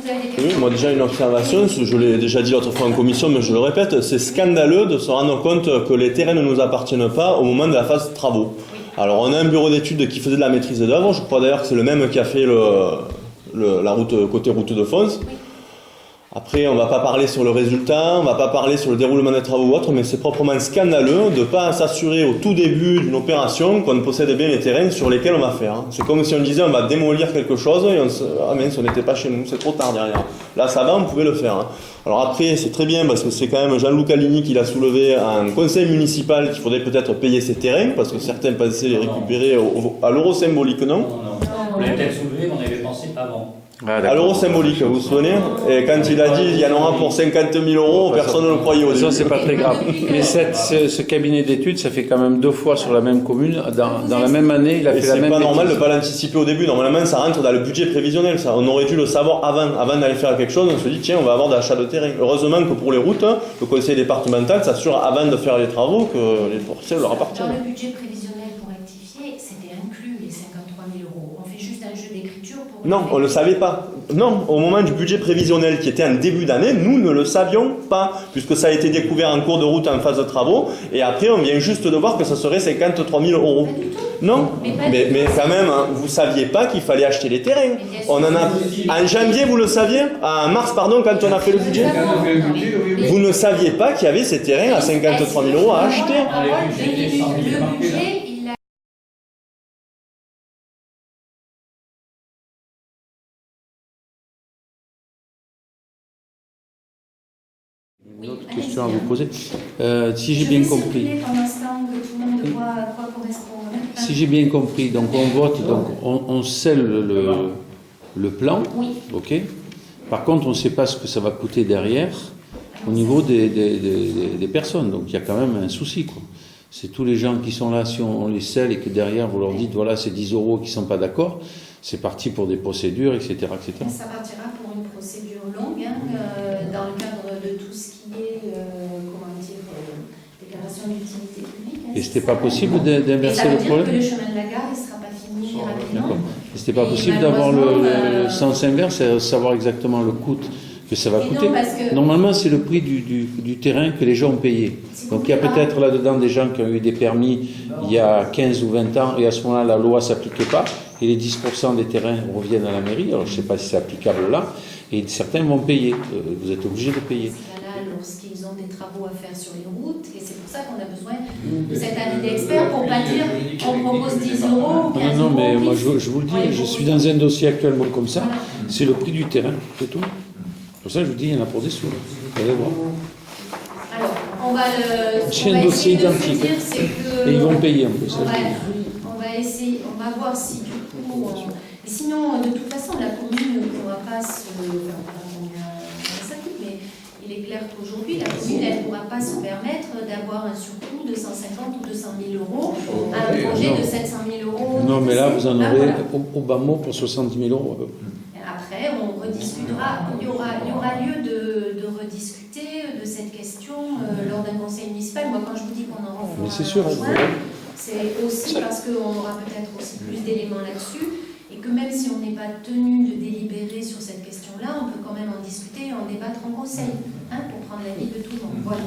vous avez des questions? Oui, moi déjà une observation, je l'ai déjà dit l'autre fois en commission, mais je le répète, c'est scandaleux de se rendre compte que les terrains ne nous appartiennent pas au moment de la phase travaux. Oui. Alors on a un bureau d'études qui faisait de la maîtrise d'œuvre, je crois d'ailleurs que c'est le même qui a fait la route côté route de Fons. Oui. Après, on ne va pas parler sur le résultat, on ne va pas parler sur le déroulement des travaux ou autre, mais c'est proprement scandaleux de ne pas s'assurer au tout début d'une opération qu'on possède bien les terrains sur lesquels on va faire. C'est comme si on disait on va démolir quelque chose et ah mince, on n'était pas chez nous, c'est trop tard derrière. Là, ça va, on pouvait le faire. Alors après, c'est très bien parce que c'est quand même Jean-Luc Aligny qui l'a soulevé à un conseil municipal qu'il faudrait peut-être payer ces terrains parce que certains pensaient les récupérer à l'euro symbolique, non? Non, on l'a peut-être soulevé, on avait pensé avant. À l'euro symbolique, vous vous souvenez? Et quand il a dit il y en aura pour 50 000 euros, personne ne le croyait au début. Ça, c'est pas très grave. Mais ce cabinet d'études, ça fait quand même 2 fois sur la même commune. Dans la même année, il a fait la même. C'est pas normal de bêtise. ne pas l'anticiper au début. Normalement, ça rentre dans le budget prévisionnel. Ça. On aurait dû le savoir avant d'aller faire quelque chose. On se dit, tiens, on va avoir d'achat de terrain. Heureusement que pour les routes, le conseil départemental s'assure avant de faire les travaux que les parcelles leur appartiennent. Dans le budget prévisionnel pour rectifier, c'était inclus les 53 000 euros. On fait juste un jeu d'écriture pour... Non, on ne le savait pas. Non, au moment du budget prévisionnel qui était en début d'année, nous ne le savions pas, puisque ça a été découvert en cours de route en phase de travaux, et après on vient juste de voir que ça serait 53 000 euros. Pas du tout. Non, mais quand même, hein, vous ne saviez pas qu'il fallait acheter les terrains. On en a... En janvier, vous le saviez? En mars, pardon, quand on a fait le budget? Vous ne saviez pas qu'il y avait ces terrains à 53 000 euros à acheter? Le budget, il a... Une autre question à vous poser. Si j'ai bien compris. Si j'ai bien compris, donc on vote, donc on scelle le plan, Oui. ok. Par contre, on ne sait pas ce que ça va coûter derrière au niveau des personnes. Donc il y a quand même un souci, quoi. C'est tous les gens qui sont là, si on les scelle et que derrière vous leur dites voilà c'est 10 euros qui ne sont pas d'accord, c'est parti pour des procédures, etc., etc. Ça partira pour une procédure longue, dans le cadre de tout ce qui est, déclaration d'utilité publique. Et c'était pas possible d'inverser le problème? Ça veut dire que le chemin de la gare, il ne sera pas fini rapidement. D'accord. Et c'était pas possible d'avoir le sens inverse, savoir exactement le coût que ça va coûter. Normalement, c'est le prix du terrain que les gens ont payé. Donc il y a peut-être là-dedans des gens qui ont eu des permis il y a 15 ou 20 ans et à ce moment-là, la loi ne s'appliquait pas et les 10% des terrains reviennent à la mairie. Alors je ne sais pas si c'est applicable là. Et certains vont payer. Vous êtes obligé de payer. Là, lorsqu'ils ont des travaux à faire sur les routes, et c'est pour ça qu'on a besoin de cet avis d'expert pour ne pas dire on propose 10 euros ou 15 Non, mais euros, moi je vous le dis, je suis dans un dossier actuellement comme ça. Voilà. C'est le prix du terrain, c'est tout. Pour ça, je vous dis, il y en a pour des sous. Vous allez voir. Alors, on va C'est un dossier identique. Et ils vont payer en plus. On va essayer, on va voir si du coup. Et sinon, de toute façon, la commune ne pourra pas se. Ça coûte, mais il est clair qu'aujourd'hui, la commune, elle ne pourra pas se permettre d'avoir un surcoût de 150 ou 200 000 euros à un projet de 700 000 euros. Non, mais là, vous en aurez voilà. au bas mot pour 70 000 euros à peu près. Après, on rediscutera. Il y aura lieu de rediscuter de cette question lors d'un conseil municipal. Moi, quand je vous dis qu'on en refera Mais c'est sûr, c'est aussi parce qu'on aura peut-être aussi plus d'éléments là-dessus et que même si on n'est pas tenu de délibérer sur cette question-là, on peut quand même en discuter et en débattre en conseil pour prendre l'avis de tout le monde. Voilà.